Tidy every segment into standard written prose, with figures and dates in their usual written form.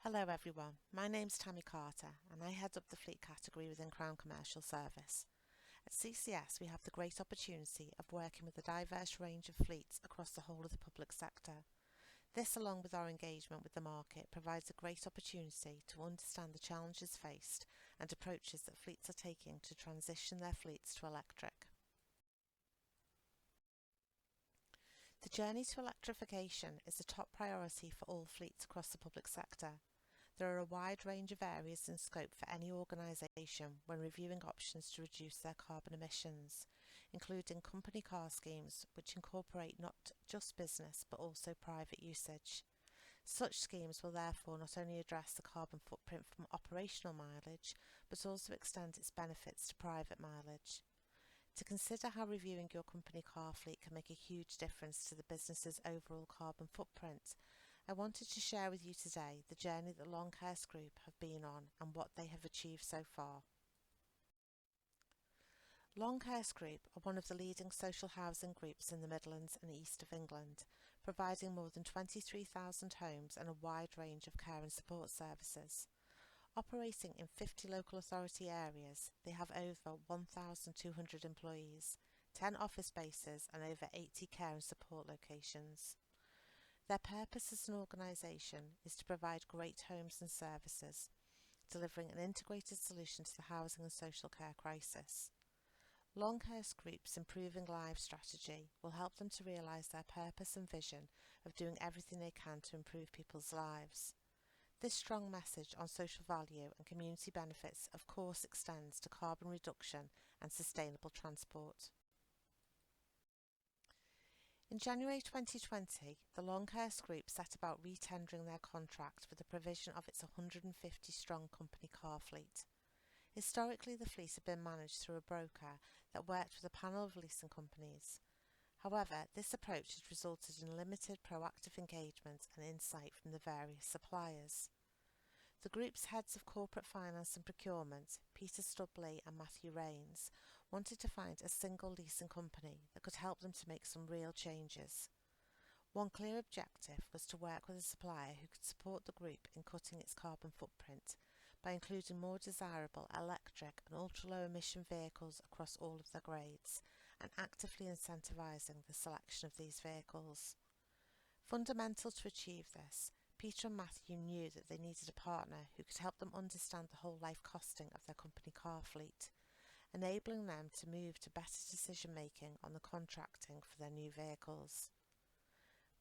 Hello everyone, my name's Tammy Carter and I head up the fleet category within Crown Commercial Service. At CCS we have the great opportunity of working with a diverse range of fleets across the whole of the public sector. This, along with our engagement with the market, provides a great opportunity to understand the challenges faced and approaches that fleets are taking to transition their fleets to electric. The journey to electrification is a top priority for all fleets across the public sector. There are a wide range of areas in scope for any organisation when reviewing options to reduce their carbon emissions, including company car schemes which incorporate not just business but also private usage. Such schemes will therefore not only address the carbon footprint from operational mileage but also extend its benefits to private mileage. To consider how reviewing your company car fleet can make a huge difference to the business's overall carbon footprint, I wanted to share with you today the journey that Longhurst Group have been on and what they have achieved so far. Longhurst Group are one of the leading social housing groups in the Midlands and East of England, providing more than 23,000 homes and a wide range of care and support services. Operating in 50 local authority areas, they have over 1,200 employees, 10 office bases and over 80 care and support locations. Their purpose as an organisation is to provide great homes and services, delivering an integrated solution to the housing and social care crisis. Longhurst Group's Improving Lives strategy will help them to realise their purpose and vision of doing everything they can to improve people's lives. This strong message on social value and community benefits of course extends to carbon reduction and sustainable transport. In January 2020, the Longhurst Group set about re-tendering their contract for the provision of its 150-strong company car fleet. Historically, the fleet had been managed through a broker that worked with a panel of leasing companies. However, this approach has resulted in limited proactive engagement and insight from the various suppliers. The group's heads of corporate finance and procurement, Peter Stubley and Matthew Rains, wanted to find a single leasing company that could help them to make some real changes. One clear objective was to work with a supplier who could support the group in cutting its carbon footprint by including more desirable electric and ultra-low emission vehicles across all of their grades and actively incentivising the selection of these vehicles. Fundamental to achieve this, Peter and Matthew knew that they needed a partner who could help them understand the whole life costing of their company car fleet, enabling them to move to better decision making on the contracting for their new vehicles.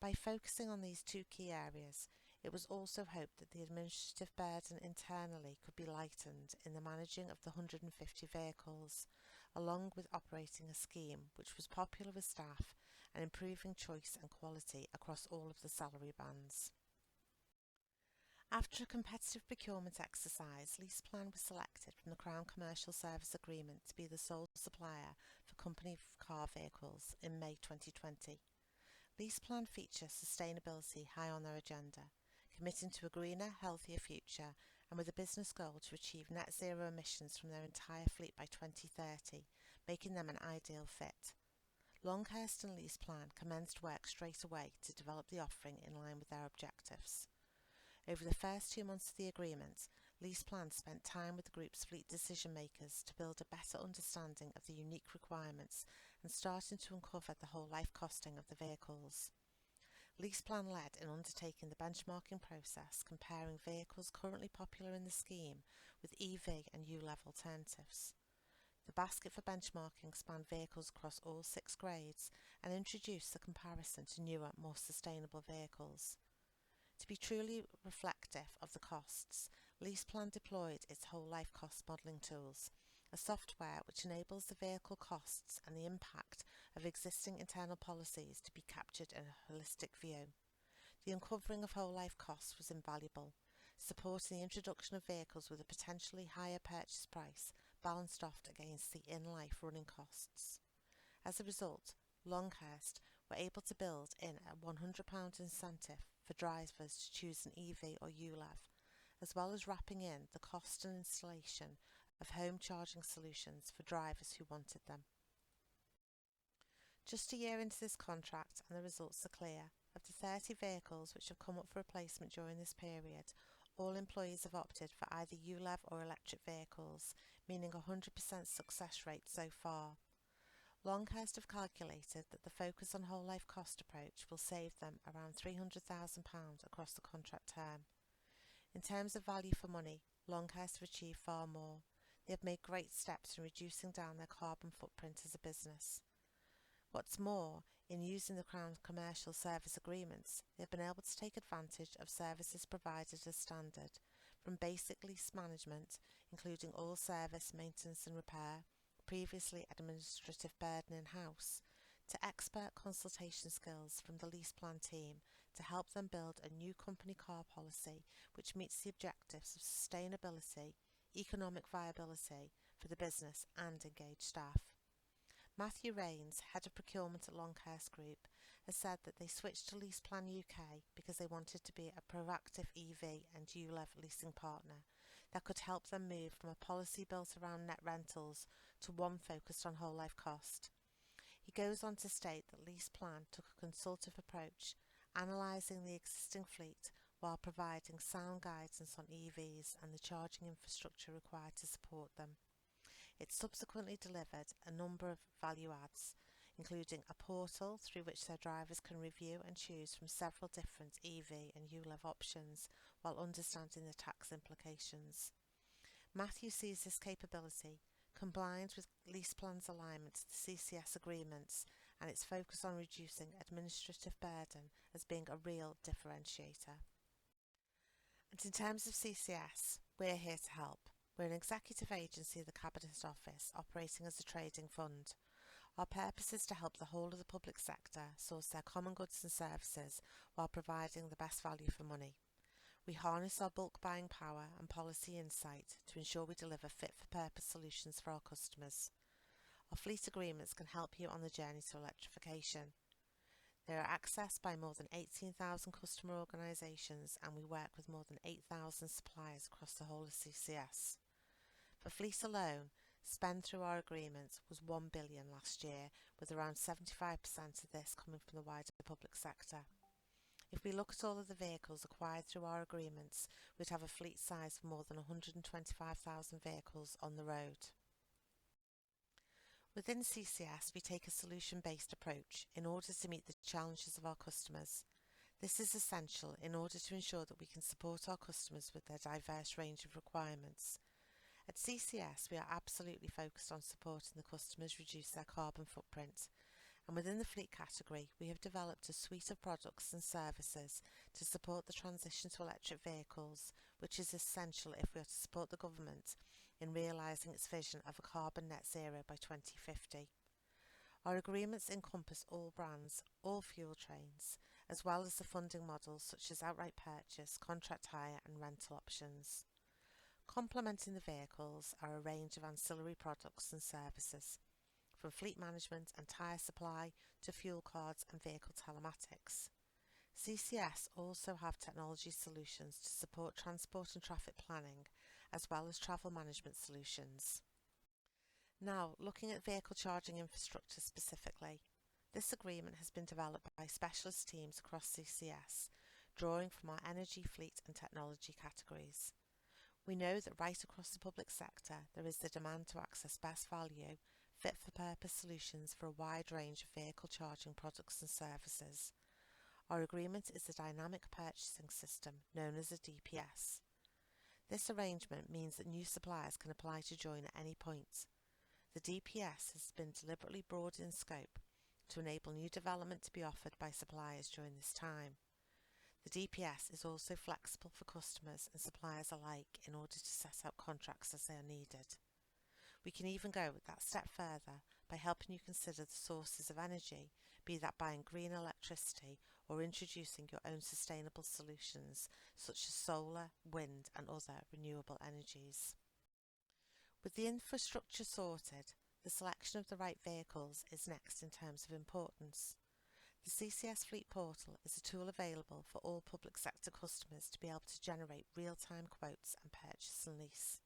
By focusing on these two key areas, it was also hoped that the administrative burden internally could be lightened in the managing of the 150 vehicles, along with operating a scheme which was popular with staff and improving choice and quality across all of the salary bands. After a competitive procurement exercise, LeasePlan was selected from the Crown Commercial Service Agreement to be the sole supplier for company car vehicles in May 2020. LeasePlan feature sustainability high on their agenda, committing to a greener, healthier future and with a business goal to achieve net zero emissions from their entire fleet by 2030, making them an ideal fit. Longhurst and LeasePlan commenced work straight away to develop the offering in line with their objectives. Over the first 2 months of the agreement, LeasePlan spent time with the group's fleet decision makers to build a better understanding of the unique requirements and starting to uncover the whole life costing of the vehicles. LeasePlan led in undertaking the benchmarking process, comparing vehicles currently popular in the scheme with EV and ULEV alternatives. The basket for benchmarking spanned vehicles across all 6 grades and introduced the comparison to newer, more sustainable vehicles. To be truly reflective of the costs, LeasePlan deployed its whole life cost modelling tools, a software which enables the vehicle costs and the impact of existing internal policies to be captured in a holistic view. The uncovering of whole life costs was invaluable, supporting the introduction of vehicles with a potentially higher purchase price balanced off against the in-life running costs. As a result, Longhurst were able to build in a £100 incentive for drivers to choose an EV or ULEV, as well as wrapping in the cost and installation of home charging solutions for drivers who wanted them. Just a year into this contract and the results are clear. Of the 30 vehicles which have come up for replacement during this period, all employees have opted for either ULEV or electric vehicles, meaning a 100% success rate so far. Longhurst have calculated that the focus on whole life cost approach will save them around £300,000 across the contract term. In terms of value for money, Longhurst have achieved far more. They have made great steps in reducing down their carbon footprint as a business. What's more, in using the Crown's commercial service agreements, they have been able to take advantage of services provided as standard, from basic lease management, including all service, maintenance and repair, previously administrative burden in-house, to expert consultation skills from the lease plan team to help them build a new company car policy which meets the objectives of sustainability, economic viability for the business and engaged staff. Matthew Rains, Head of Procurement at Longhurst Group, has said that they switched to LeasePlan UK because they wanted to be a proactive EV and ULEV leasing partner that could help them move from a policy built around net rentals to one focused on whole life cost. He goes on to state that LeasePlan took a consultative approach, analysing the existing fleet while providing sound guidance on EVs and the charging infrastructure required to support them. It subsequently delivered a number of value adds, including a portal through which their drivers can review and choose from several different EV and ULEV options while understanding the tax implications. Matthew sees this capability, combined with LeasePlan's alignment to the CCS agreements and its focus on reducing administrative burden, as being a real differentiator. And in terms of CCS, we're here to help. We're an executive agency of the Cabinet Office operating as a trading fund. Our purpose is to help the whole of the public sector source their common goods and services while providing the best value for money. We harness our bulk buying power and policy insight to ensure we deliver fit-for-purpose solutions for our customers. Our fleet agreements can help you on the journey to electrification. They are accessed by more than 18,000 customer organisations, and we work with more than 8,000 suppliers across the whole of CCS. For fleet alone, spend through our agreements was $1 billion last year, with around 75% of this coming from the wider public sector. If we look at all of the vehicles acquired through our agreements, we'd have a fleet size of more than 125,000 vehicles on the road. Within CCS, we take a solution-based approach in order to meet the challenges of our customers. This is essential in order to ensure that we can support our customers with their diverse range of requirements. At CCS, we are absolutely focused on supporting the customers reduce their carbon footprint. And within the fleet category, we have developed a suite of products and services to support the transition to electric vehicles, which is essential if we are to support the government in realising its vision of a carbon net zero by 2050. Our agreements encompass all brands, all fuel trains, as well as the funding models such as outright purchase, contract hire and rental options. Complementing the vehicles are a range of ancillary products and services, from fleet management and tyre supply to fuel cards and vehicle telematics. CCS also have technology solutions to support transport and traffic planning, as well as travel management solutions. Now, looking at vehicle charging infrastructure specifically, this agreement has been developed by specialist teams across CCS, drawing from our energy, fleet and technology categories. We know that right across the public sector there is the demand to access best value, fit-for-purpose solutions for a wide range of vehicle charging products and services. Our agreement is a dynamic purchasing system known as a DPS. This arrangement means that new suppliers can apply to join at any point. The DPS has been deliberately broad in scope to enable new development to be offered by suppliers during this time. The DPS is also flexible for customers and suppliers alike in order to set out contracts as they are needed. We can even go that step further by helping you consider the sources of energy, be that buying green electricity or introducing your own sustainable solutions such as solar, wind and other renewable energies. With the infrastructure sorted, the selection of the right vehicles is next in terms of importance. The CCS Fleet Portal is a tool available for all public sector customers to be able to generate real-time quotes and purchase and lease.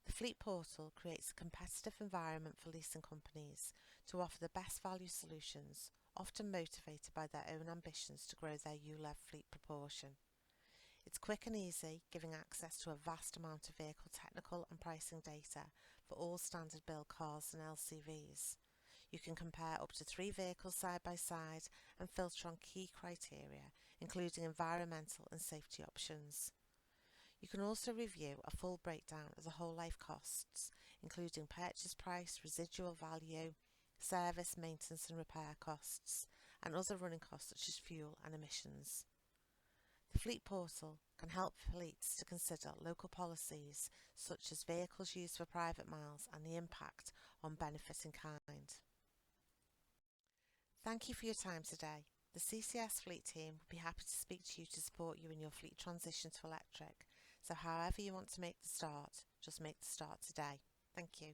The Fleet Portal creates a competitive environment for leasing companies to offer the best value solutions, often motivated by their own ambitions to grow their ULEV fleet proportion. It's quick and easy, giving access to a vast amount of vehicle technical and pricing data for all standard build cars and LCVs. You can compare up to 3 vehicles side by side and filter on key criteria, including environmental and safety options. You can also review a full breakdown of the whole life costs, including purchase price, residual value, service, maintenance and repair costs, and other running costs such as fuel and emissions. The Fleet Portal can help fleets to consider local policies such as vehicles used for private miles and the impact on benefit in kind. Thank you for your time today. The CCS fleet team would be happy to speak to you to support you in your fleet transition to electric. So however you want to make the start, just make the start today. Thank you.